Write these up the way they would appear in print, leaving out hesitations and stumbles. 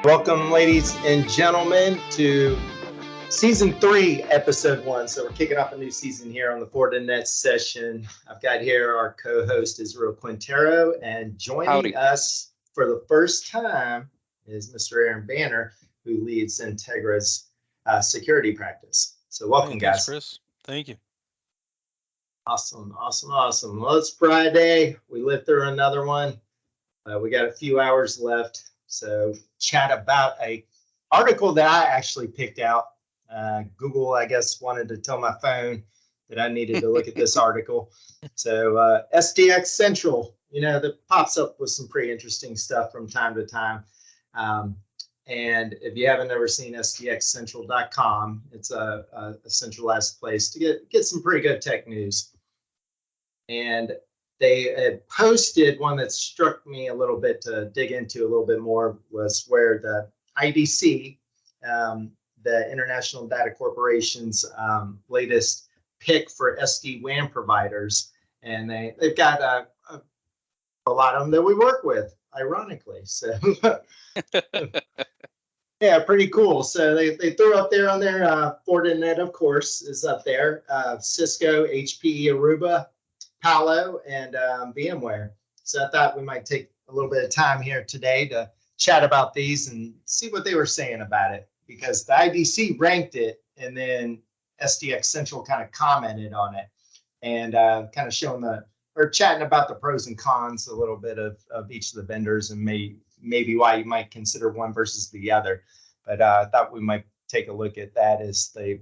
Welcome, ladies and gentlemen, to Season 3, Episode 1. So we're kicking off a new season here on the Fortinet session. I've got here our co-host, Israel Quintero, and joining us for the first time is Mr. Aaron Banner, who leads XenTegra's security practice. So welcome, guys. Thanks, Chris. Thank you. Awesome. Well, it's Friday. We lived through another one. We got a few hours left. So chat about a article that I actually picked out. Google, I guess, wanted to tell my phone that I needed to look at this article. So SDX Central, that pops up with some pretty interesting stuff from time to time. And if you haven't ever seen SDXCentral.com, it's a centralized place to get some pretty good tech news. And they had posted one that struck me a little bit to dig into a little bit more, was where the IDC, the International Data Corporation's latest pick for SD-WAN providers, and they've got a lot of them that we work with, ironically. So yeah, pretty cool. So they threw up there on their Fortinet, of course, is up there. Cisco, HP, Aruba, Palo, and VMware. So I thought we might take a little bit of time here today to chat about these and see what they were saying about it, because the IDC ranked it and then SDX Central kind of commented on it and kind of showing chatting about the pros and cons a little bit of each of the vendors and maybe why you might consider one versus the other. But I thought we might take a look at that as they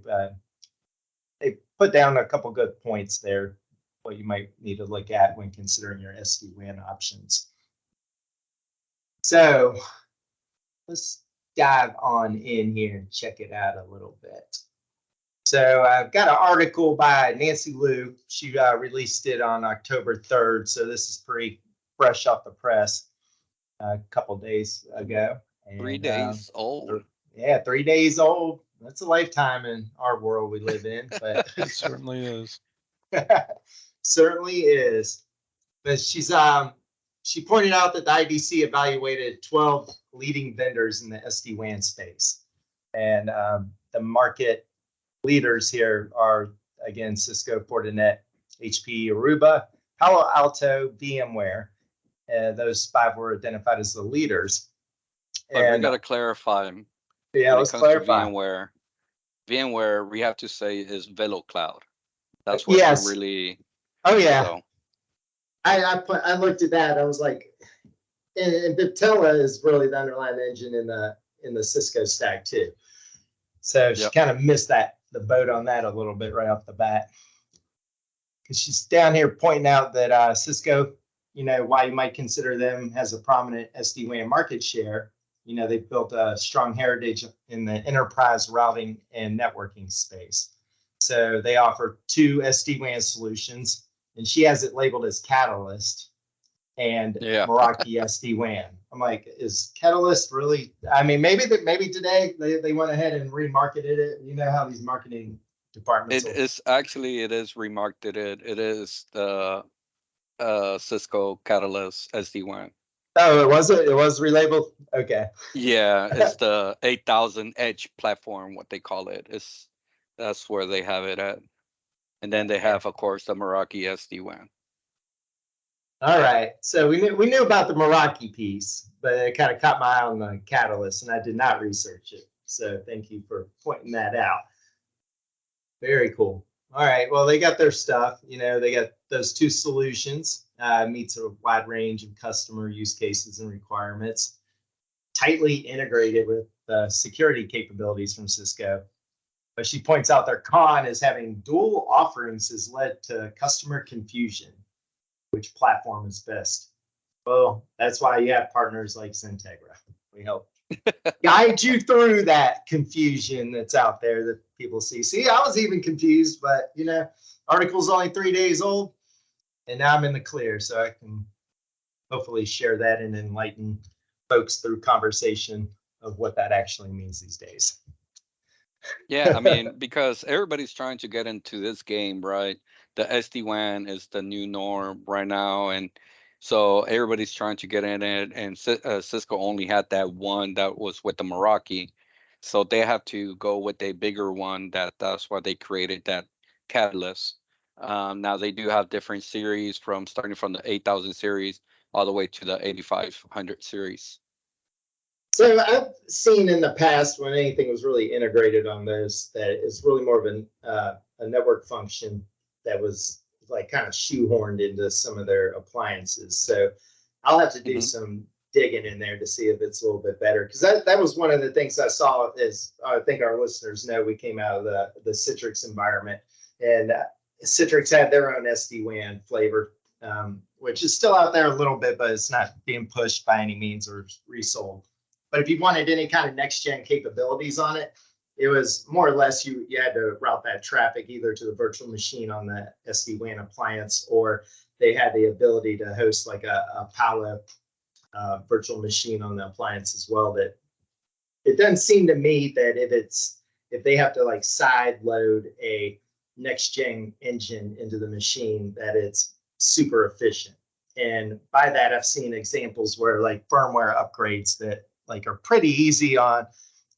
put down a couple good points there, what you might need to look at when considering your SD-WAN options. So let's dive on in here and check it out a little bit. So I've got an article by Nancy Liu. She released it on October 3rd. So this is pretty fresh off the press a couple days ago. And, 3 days old. Yeah, 3 days old. That's a lifetime in our world we live in. But it certainly is. Certainly is. But she pointed out that the IDC evaluated 12 leading vendors in the SD-WAN space. And the market leaders here are, again, Cisco, Fortinet, HP, Aruba, Palo Alto, VMware. Those 5 were identified as the leaders. But we got to clarify. Yeah, let's clarify. VMware, we have to say, is VeloCloud. That's what really. Oh yeah. So. I looked at that. I was like, and Viptela is really the underlying engine in the Cisco stack too. So she kind of missed the boat on that a little bit right off the bat, because she's down here pointing out that Cisco, why you might consider them has a prominent SD-WAN market share. They've built a strong heritage in the enterprise routing and networking space. So they offer 2 SD-WAN solutions. And she has it labeled as Catalyst and Meraki SD-WAN. I'm like, is Catalyst really? I mean, maybe today they went ahead and remarketed it. You know how these marketing departments. It is remarketed. It is the Cisco Catalyst SD-WAN. Oh, it was relabeled. Okay. Yeah, it's the 8000 Edge platform, what they call it. That's where they have it at. And then they have, of course, the Meraki SD-WAN. All right. So we knew about the Meraki piece, but it kind of caught my eye on the Catalyst, and I did not research it. So thank you for pointing that out. Very cool. All right. Well, they got their stuff. They got those 2 solutions. Meets a wide range of customer use cases and requirements. Tightly integrated with the security capabilities from Cisco. But she points out their con is having dual offerings has led to customer confusion. Which platform is best? Well, that's why you have partners like XenTegra. We help guide you through that confusion that's out there that people see. See, I was even confused, but article's only 3 days old, and now I'm in the clear, so I can hopefully share that and enlighten folks through conversation of what that actually means these days. Yeah, I mean, because everybody's trying to get into this game, right? The SD-WAN is the new norm right now. And So everybody's trying to get in it, and Cisco only had that one that was with the Meraki. So they have to go with a bigger one. That's why they created that Catalyst. Now they do have different series from starting from the 8000 series all the way to the 8500 series. So I've seen in the past when anything was really integrated on those, that it's really more of a network function that was like kind of shoehorned into some of their appliances. So I'll have to do some digging in there to see if it's a little bit better, because that was one of the things I saw. Is I think our listeners know, we came out of the Citrix environment, and Citrix had their own SD-WAN flavor, which is still out there a little bit, but it's not being pushed by any means or resold. But if you wanted any kind of next gen capabilities on it, it was more or less you had to route that traffic either to the virtual machine on the SD-WAN appliance, or they had the ability to host like a Palo virtual machine on the appliance as well. That it doesn't seem to me that if they have to like side load a next gen engine into the machine, that it's super efficient. And by that, I've seen examples where like firmware upgrades that like are pretty easy on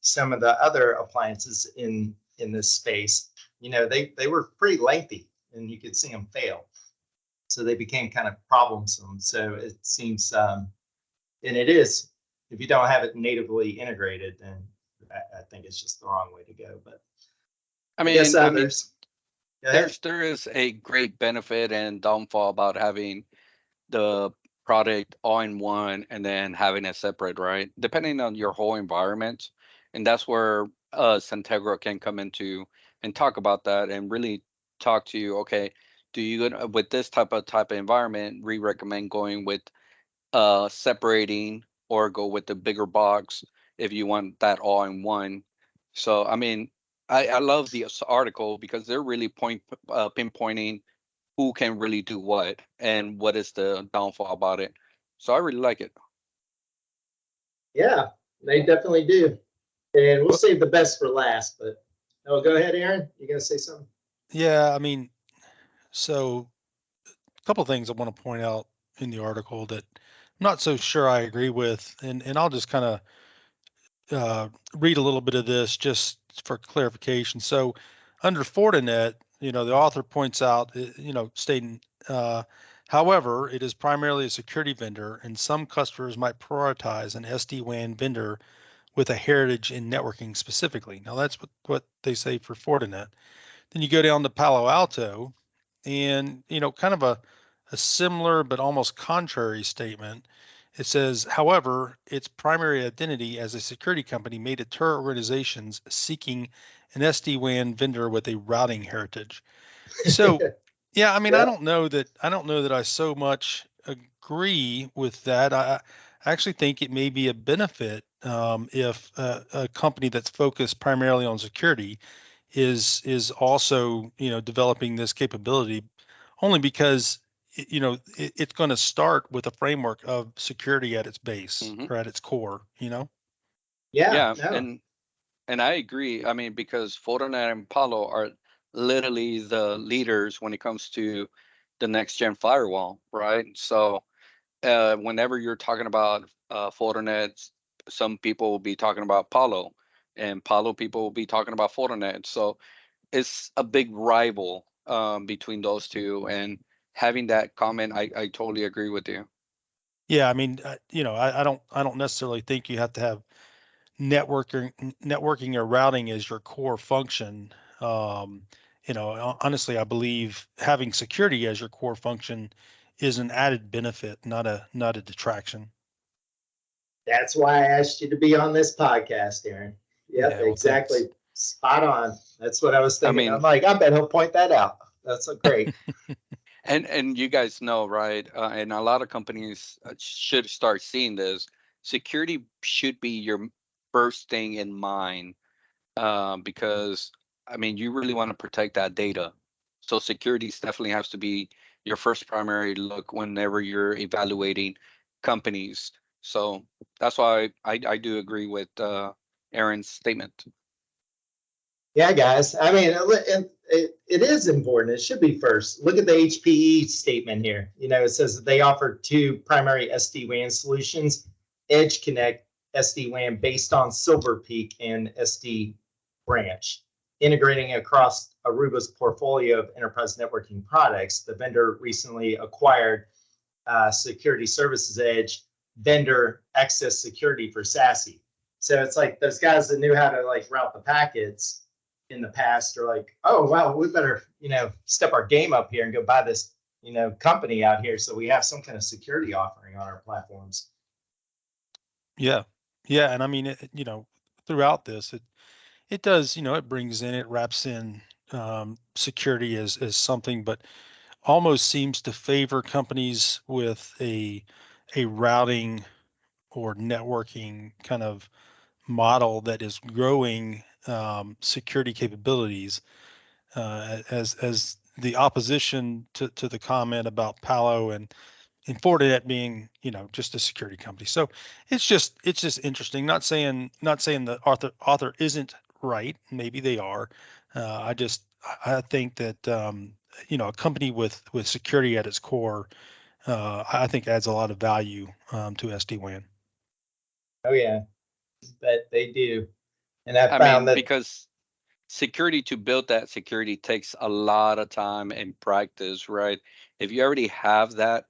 some of the other appliances in this space. You know, they were pretty lengthy, and you could see them fail. So they became kind of problemsome. So it seems, and it is, if you don't have it natively integrated, then I think it's just the wrong way to go. But I I guess mean, others. there is a great benefit and downfall about having the product all in one and then having it separate, right? Depending on your whole environment. And that's where XenTegra can come into and talk about that and really talk to you. Okay, do you with this type of environment, we recommend going with separating or go with the bigger box if you want that all in one. So I mean, I love this article because they're really pinpointing who can really do what and what is the downfall about it. So I really like it. Yeah, they definitely do. And we'll Well, save the best for last. But oh, go ahead, Aaron. You gonna say something? yeah, I mean, so a couple things I want to point out in the article that I'm not so sure I agree with, and I'll just kind of read a little bit of this just for clarification. So, under Fortinet, the author points out, stating, however, it is primarily a security vendor, and some customers might prioritize an SD-WAN vendor with a heritage in networking specifically. Now, that's what they say for Fortinet. Then you go down to Palo Alto, and kind of a similar but almost contrary statement. It says, however, its primary identity as a security company may deter organizations seeking an SD-WAN vendor with a routing heritage. So, yeah, I mean, Yeah. I don't know that I so much agree with that. I actually think it may be a benefit if a company that's focused primarily on security is also developing this capability, only because it's going to start with a framework of security at its base Hmm. or at its core. Yeah. Yeah, No. and I agree. I mean, because Fortinet and Palo are literally the leaders when it comes to the next gen firewall, right? So whenever you're talking about Fortinet, some people will be talking about Palo, and Palo people will be talking about Fortinet. So it's a big rival between those two, and having that comment, I totally agree with you. Yeah, I mean, I don't necessarily think you have to have networking or routing as your core function. Um, Honestly, I believe having security as your core function is an added benefit, not a detraction. That's why I asked you to be on this podcast, Aaron. Yep, Yeah, well, thanks. exactly. Spot on. That's what I was I thinking. I'm mean, like, I bet he'll point that out. That's so great. and you guys know, right? And a lot of companies should start seeing this. Security should be your first thing in mind, because I mean, you really want to protect that data. So security definitely has to be your first primary look whenever you're evaluating companies. So that's why I do agree with Aaron's statement. Yeah, guys. I mean, it is important. It should be first. Look at the HPE statement here. It says that they offer two primary SD-WAN solutions: Edge Connect SD-WAN based on Silver Peak and SD Branch, integrating across Aruba's portfolio of enterprise networking products. The vendor recently acquired Security Services Edge vendor access security for SASE. So it's like those guys that knew how to like route the packets in the past are like, oh wow, we better step our game up here and go buy this company out here so we have some kind of security offering on our platforms. Yeah, yeah, and I mean, throughout this, it does, it wraps in security as something, but almost seems to favor companies with a routing or networking kind of model that is growing security capabilities, as the opposition to the comment about Palo and Fortinet being, just a security company. So it's just interesting. Not saying the author isn't right. Maybe they are. I think that a company with security at its core, I think adds a lot of value to SD-WAN. Oh yeah, but they do. And I I found mean, that because security to build that security takes a lot of time and practice, right? If you already have that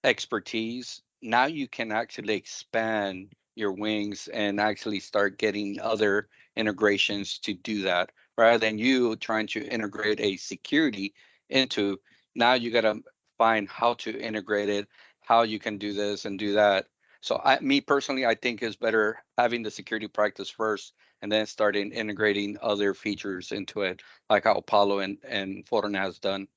expertise, now you can actually expand your wings and actually start getting other integrations to do that rather than you trying to integrate a security into. Now you got to find how to integrate it, how you can do this and do that. So me personally, I think it's better having the security practice first and then starting integrating other features into it, like how Apollo and Fortinet has done.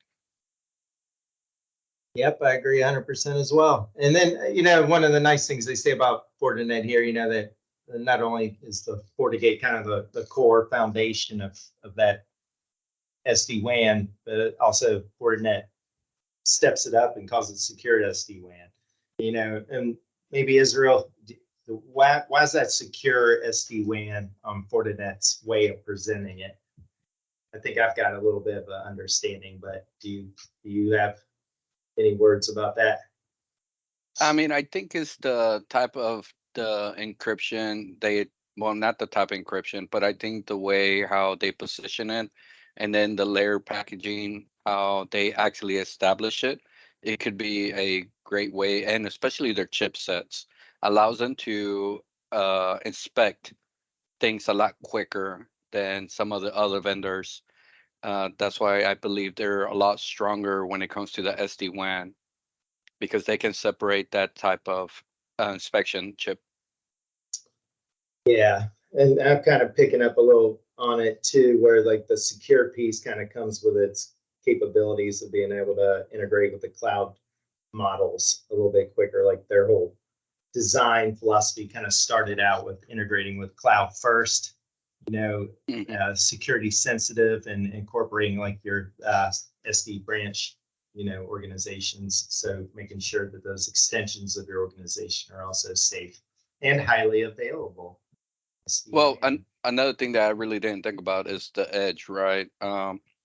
Yep, I agree 100% as well. And then, one of the nice things they say about Fortinet here, that not only is the FortiGate kind of the core foundation of that SD-WAN, but also Fortinet steps it up and calls it secure SD-WAN. And maybe Israel, why is that secure SD-WAN Fortinet's way of presenting it? I think I've got a little bit of an understanding, but do you have any words about that? I mean, I think it's the type of the encryption well, not the type of encryption, but I think the way how they position it and then the layer packaging, how they actually establish it, it could be a great way, and especially their chipsets allows them to inspect things a lot quicker than some of the other vendors. That's why I believe they're a lot stronger when it comes to the SD-WAN because they can separate that type of inspection chip. Yeah, and I'm kind of picking up a little on it too, where like the secure piece kind of comes with its capabilities of being able to integrate with the cloud models a little bit quicker. Like their whole design philosophy kind of started out with integrating with cloud first, security sensitive and incorporating like your SD branch, organizations. So making sure that those extensions of your organization are also safe and highly available. Well, another thing that I really didn't think about is the edge, right?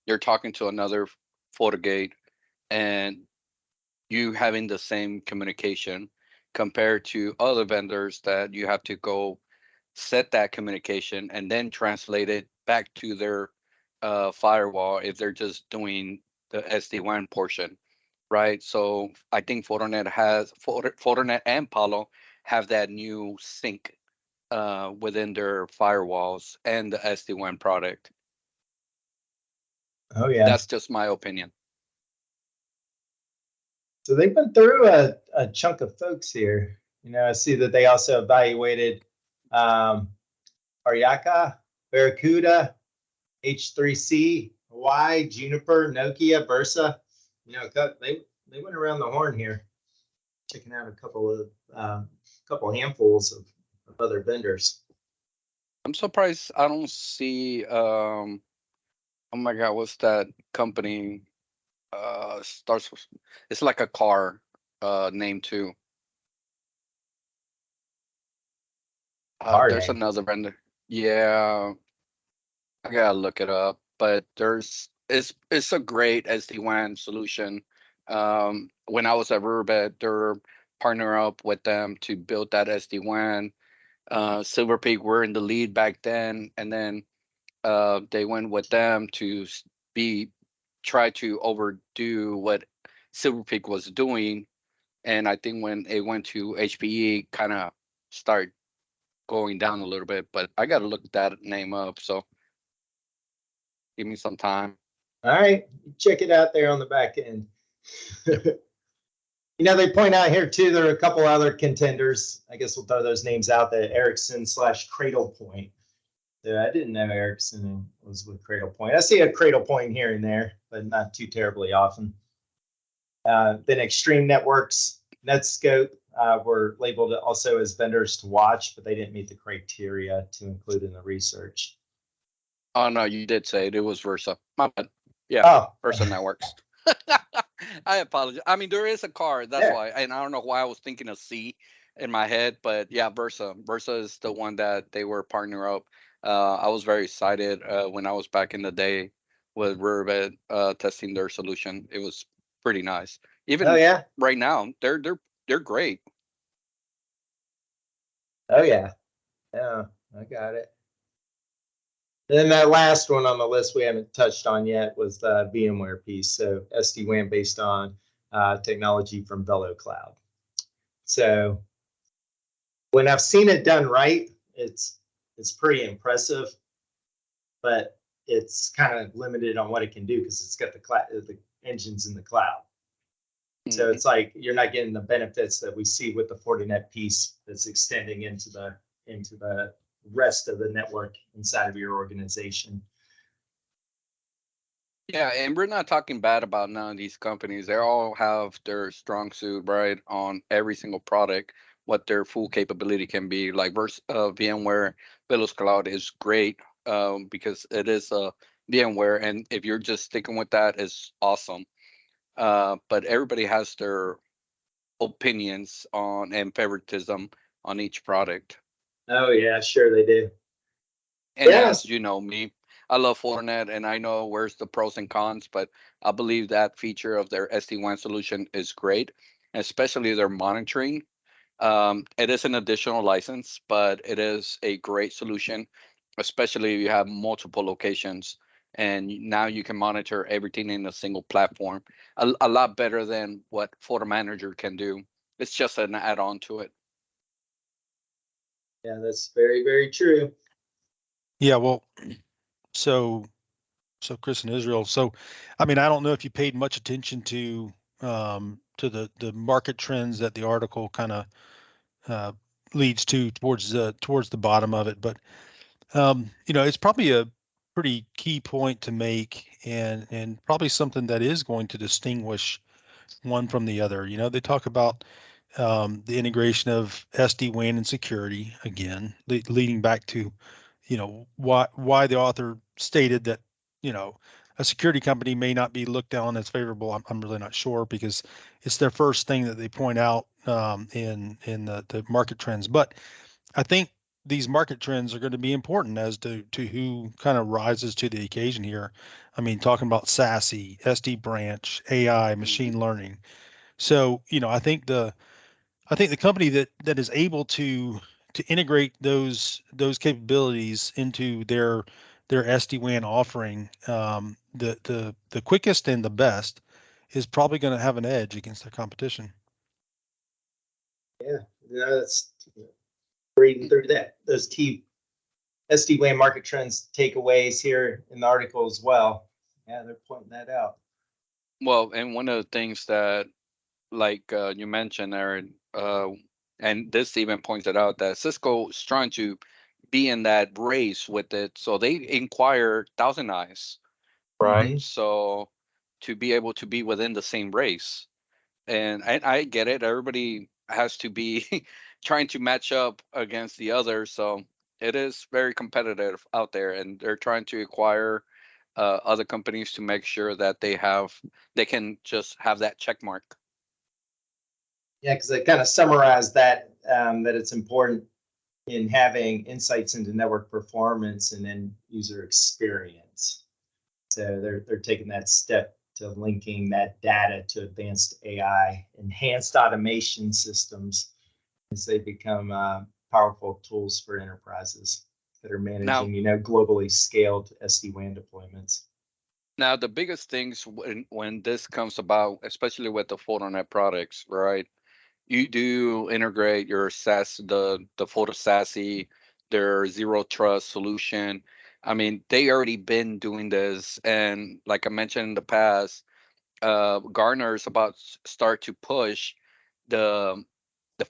You're talking to another FortiGate and you having the same communication compared to other vendors that you have to go set that communication and then translate it back to their firewall if they're just doing the SD-WAN portion, right? So I think Fortinet and Palo have that new sync within their firewalls and the SD-WAN product. Oh yeah. That's just my opinion. So they've been through a chunk of folks here. I see that they also evaluated Ariaka, Barracuda, H3C, Hawaii, Juniper, Nokia, Versa. They went around the horn here, checking out a couple handfuls of other vendors. I'm surprised I don't see oh my god, what's that company? Starts with, it's like a car name too. Car There's name. another vendor. Yeah. I gotta look it up, but it's a great SD-WAN solution. When I was at Riverbed, they're partner up with them to build that SD-WAN. Silver Peak were in the lead back then, and then they went with them to be try to overdo what Silver Peak was doing. And I think when it went to HPE, kind of start going down a little bit. But I got to look that name up. So give me some time. All right, check it out there on the back end. You know, they point out here too, there are a couple other contenders. I guess we'll throw those names out, the Ericsson/Cradlepoint. I didn't know Ericsson was with Cradlepoint. I see a Cradlepoint here and there, but not too terribly often. Then Extreme Networks, Netscope were labeled also as vendors to watch, but they didn't meet the criteria to include in the research. Oh no, you did say it was Versa. My bad. Yeah, Oh, Versa Networks. I apologize. I mean, there is a card. That's why, and I don't know why I was thinking of C in my head, but yeah, Versa. Versa is the one that they were partner up. I was very excited when I was back in the day with Riverbed testing their solution. It was pretty nice. Even oh yeah, right now, they're great. oh yeah, yeah, I got it. And then that last one on the list we haven't touched on yet was the VMware piece. So SD-WAN based on technology from VeloCloud. So when I've seen it done right, it's pretty impressive, but it's kind of limited on what it can do because it's got the engines in the cloud. So it's like you're not getting the benefits that we see with the Fortinet piece that's extending into the rest of the network inside of your organization. Yeah, and we're not talking bad about none of these companies. They all have their strong suit, right, on every single product, what their full capability can be. Like VMware Velos Cloud is great because it is a VMware, and if you're just sticking with that, it's awesome. But everybody has their opinions on and favoritism on each product. Oh yeah, sure they do. And Yes. as you know me, I love Fortinet and I know where's the pros and cons, but I believe that feature of their SD-WAN solution is great, especially their monitoring. It is an additional license, but it is a great solution, especially if you have multiple locations and now you can monitor everything in a single platform. A lot better than what FortiManager can do. It's just an add-on to it. Yeah, that's very, very true. Yeah, well, so Chris and Israel. So, I mean, I don't know if you paid much attention to the market trends that the article kind of leads to towards the bottom of it, but you know, it's probably a pretty key point to make, and probably something that is going to distinguish one from the other. You know, they talk about the integration of SD-WAN and security again, leading back to, you know, why the author stated that, you know, a security company may not be looked down as favorable. I'm really not sure because it's their first thing that they point out in the market trends. But I think these market trends are going to be important as to who kind of rises to the occasion here. I mean, talking about SASE, SD branch, AI, machine learning. So, you know, I think the company that is able to integrate those capabilities into their SD-WAN offering, the quickest and the best is probably going to have an edge against their competition. Yeah, that's reading through those key SD-WAN market trends takeaways here in the article as well. Yeah, they're pointing that out. Well, and one of the things that, like you mentioned, Aaron, and this even pointed out that Cisco is trying to be in that race with it. So they inquire Thousand Eyes, right? Mm-hmm. So to be able to be within the same race. And I get it. Everybody has to be trying to match up against the other. So it is very competitive out there, and they're trying to acquire other companies to make sure that they can just have that check mark. Yeah, because they kind of summarized that that it's important in having insights into network performance and end user experience. So they're taking that step to linking that data to advanced AI, enhanced automation systems as they become powerful tools for enterprises that are managing, globally scaled SD-WAN deployments. Now, the biggest things when this comes about, especially with the Fortinet products, right? You do integrate your SaaS, the FortiSASE, their zero trust solution. I mean, they already been doing this, and like I mentioned in the past, Gartner is about start to push the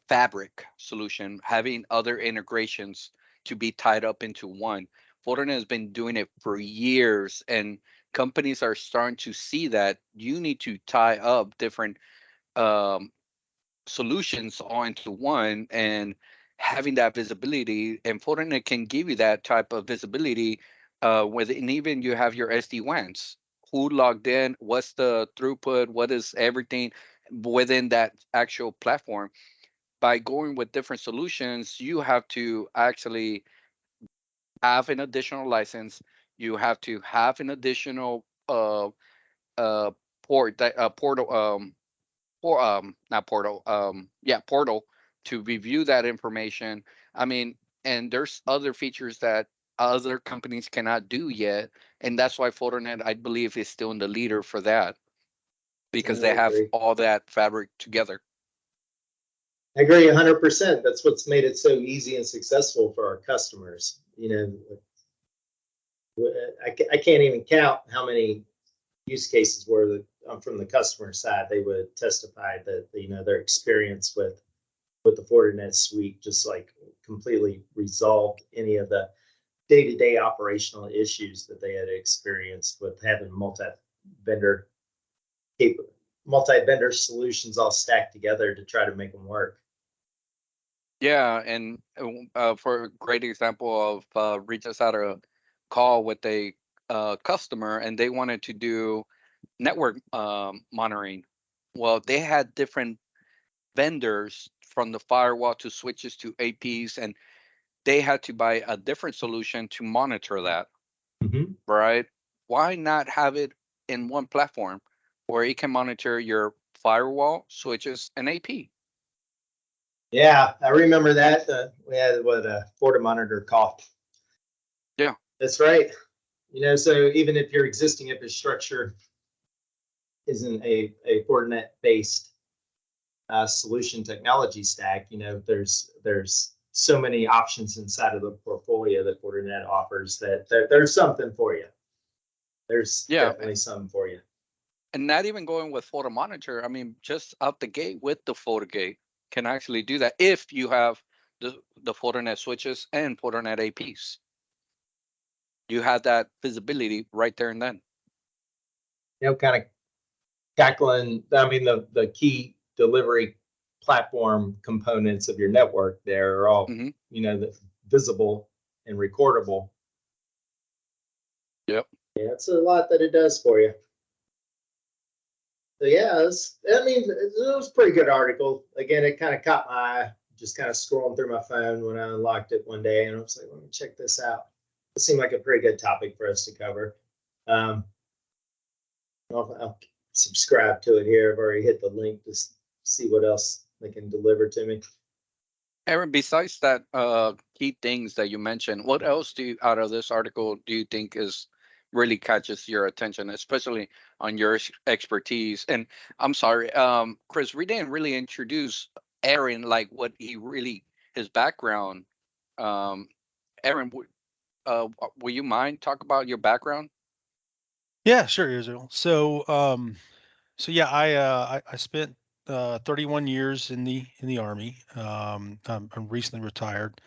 fabric solution, having other integrations to be tied up into one. Fortinet has been doing it for years, and companies are starting to see that you need to tie up different um, solutions onto one, and having that visibility. And Fortinet can give you that type of visibility and even you have your SD-WANs. Who logged in? What's the throughput? What is everything within that actual platform? By going with different solutions, you have to actually have an additional license. You have to have an additional uh, portal or not portal yeah, portal to review that information. I mean, and there's other features that other companies cannot do yet, and that's why Fortinet, I believe, is still in the leader for that, because I they have agree. all that fabric together. I agree 100%. That's what's made it so easy and successful for our customers. I can't even count how many use cases where from the customer side, they would testify that their experience with the Fortinet suite just like completely resolved any of the day-to-day operational issues that they had experienced with having multi-vendor solutions all stacked together to try to make them work. Yeah, and for a great example of we just had a call with a customer, and they wanted to do network monitoring. Well, they had different vendors, from the firewall to switches to APs, and they had to buy a different solution to monitor that, Mm-hmm. right? Why not have it in one platform where it can monitor your firewall, switches, and AP? Yeah, I remember that. We had a FortiMonitor call. Yeah, that's right. So even if your existing infrastructure isn't a Fortinet based solution technology stack, there's so many options inside of the portfolio that Fortinet offers that there's something for you. There's yeah, definitely something for you. and not even going with FortiMonitor. I mean, just out the gate with the FortiGate can actually do that if you have the Fortinet switches and Fortinet APs. You have that visibility right there and then. Kind of tackling, I mean, the key delivery platform components of your network there are all, visible and recordable. Yep. Yeah, it's a lot that it does for you. So yeah, it was a pretty good article. Again, it kind of caught my eye, just kind of scrolling through my phone when I unlocked it one day, and I was like, let me check this out. It seemed like a pretty good topic for us to cover. I'll subscribe to it here. I've already hit the link to see what else they can deliver to me. Aaron, besides that key things that you mentioned, what else out of this article do you think is really catches your attention, especially on your expertise? And I'm sorry, Chris, we didn't really introduce Aaron, like what his background. Aaron, will you mind talk about your background? Yeah, sure, Israel. So yeah, I spent 31 years in the Army. I'm recently retired.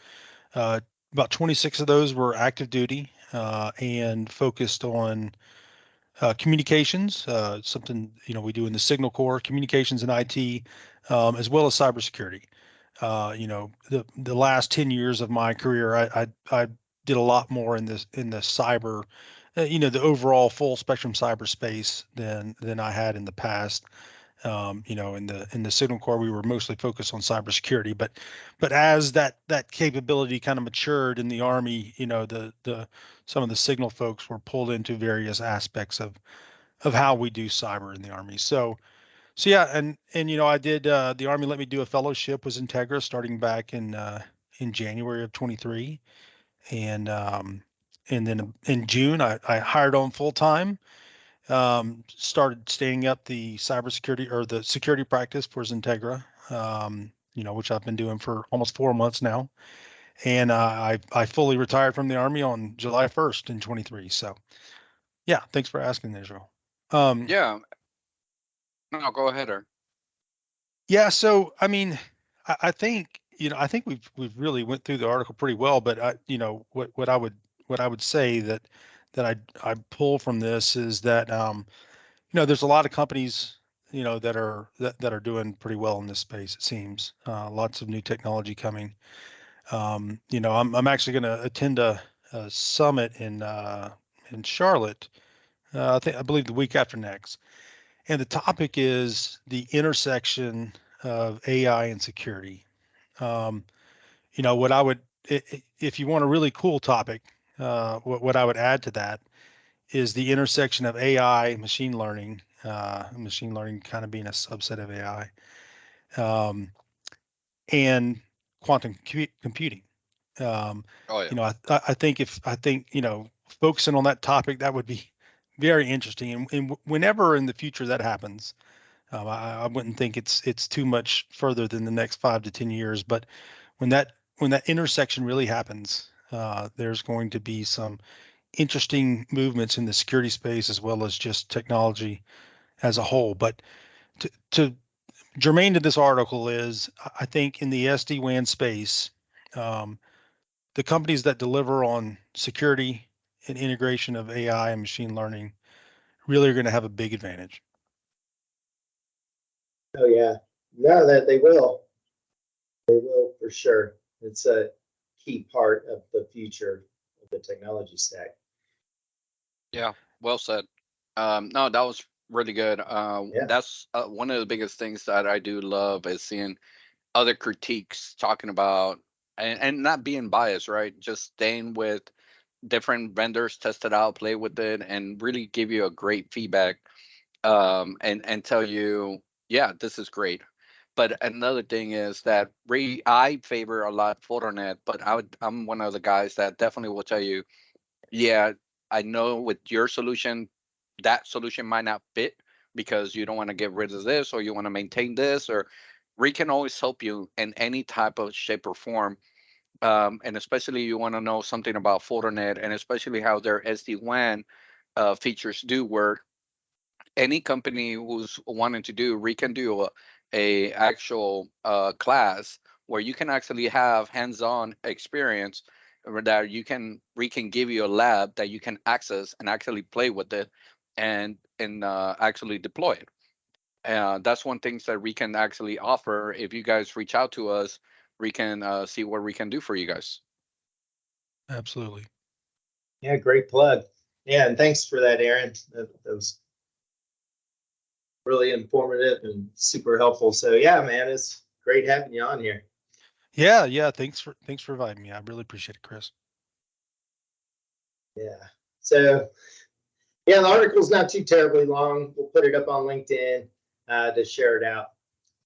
About 26 of those were active duty and focused on communications, something we do in the Signal Corps, communications and IT, as well as cybersecurity. The last 10 years of my career, I did a lot more in the cyber, the overall full spectrum cyberspace than I had in the past. In the Signal Corps, we were mostly focused on cybersecurity, but as that capability kind of matured in the Army, the some of the Signal folks were pulled into various aspects of how we do cyber in the Army. So yeah, and I did the Army let me do a fellowship with XenTegra starting back in January of 23, and then in June I hired on full time. Started standing up the cybersecurity or the security practice for XenTegra, which I've been doing for almost 4 months now. And I fully retired from the Army on July 1st in 23. So yeah, thanks for asking, Israel. Yeah. No, go ahead, Aaron. Yeah, so I mean, I think I think we've really went through the article pretty well, but what I would say that I pull from this is that there's a lot of companies that are doing pretty well in this space. It seems lots of new technology coming. I'm actually going to attend a summit in Charlotte. I believe the week after next. And the topic is the intersection of AI and security. Um, what I would, if you want a really cool topic, what I would add to that is the intersection of AI, machine learning kind of being a subset of AI, and quantum computing. Um, Oh yeah. I think focusing on that topic, that would be very interesting. And whenever in the future that happens, I wouldn't think it's too much further than the next 5 to 10 years. But when that intersection really happens, there's going to be some interesting movements in the security space as well as just technology as a whole. But to germane to this article is, I think in the SD-WAN space, um, the companies that deliver on security and integration of AI and machine learning really are going to have a big advantage. Oh yeah, no, that they will for sure. It's a key part of the future of the technology stack. Yeah, well said. No, that was really good. Yeah, That's one of the biggest things that I do love is seeing other critiques talking about and not being biased, right? Just staying with different vendors, test it out, play with it, and really give you a great feedback. And tell you, yeah, this is great. But another thing is that I favor a lot Fortinet, but I'm one of the guys that definitely will tell you, yeah, I know with your solution, that solution might not fit because you don't want to get rid of this or you want to maintain this, or we can always help you in any type of shape or form. And especially you want to know something about Fortinet and especially how their SD-WAN features do work. Any company who's wanting to do, we can do a actual class where you can actually have hands-on experience that we can give you a lab that you can access and actually play with it and actually deploy it. That's one thing that we can actually offer. If you guys reach out to us, we can see what we can do for you guys. Absolutely. yeah, great plug. Yeah, and thanks for that, Aaron. That was really informative and super helpful. So yeah, man, it's great having you on here. Yeah. Thanks for inviting me. I really appreciate it, Chris. Yeah. So yeah, the article's not too terribly long. We'll put it up on LinkedIn to share it out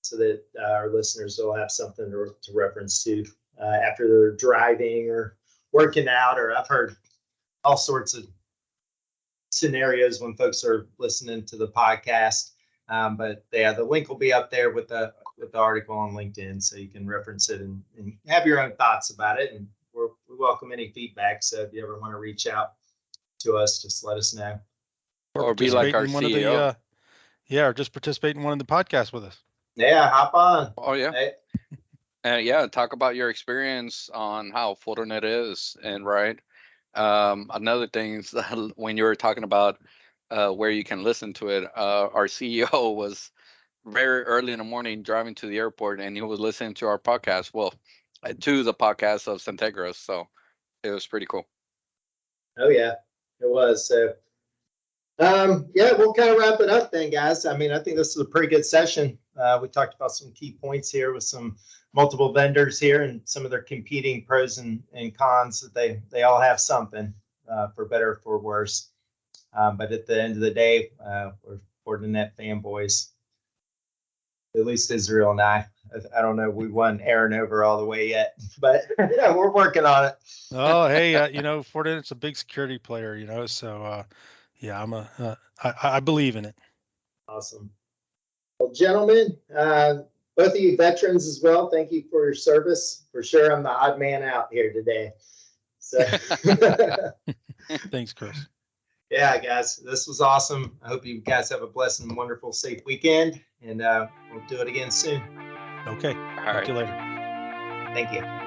so that our listeners will have something to reference to after they're driving or working out, or I've heard all sorts of scenarios when folks are listening to the podcast. But yeah, the link will be up there with the article on LinkedIn, so you can reference it and have your own thoughts about it. And we welcome any feedback. So if you ever want to reach out to us, just let us know. Or be like our CEO. Or just participate in one of the podcasts with us. Yeah, hop on. Oh yeah. Hey. Yeah, talk about your experience on how Fortinet is, and right. Another thing is that when you were talking about where you can listen to it, our CEO was very early in the morning driving to the airport, and he was listening to our podcast. Well, to the podcast of XenTegra, so it was pretty cool. Oh yeah, it was. So Yeah, we'll kind of wrap it up then, guys. I mean, I think this is a pretty good session. We talked about some key points here with some multiple vendors here and some of their competing pros and cons that they all have something for better or for worse. But at the end of the day, we're Fortinet fanboys. At least Israel and I don't know, we won Aaron over all the way yet, but we're working on it. Oh, hey, you know, Fortinet's a big security player, you know, so yeah, I believe in it. Awesome. Well, gentlemen, both of you veterans as well, thank you for your service. For sure, I'm the odd man out here today. So, Thanks, Chris. Yeah, guys, this was awesome. I hope you guys have a blessed and wonderful, safe weekend, and we'll do it again soon. Okay. All Talk right. to you later. Thank you.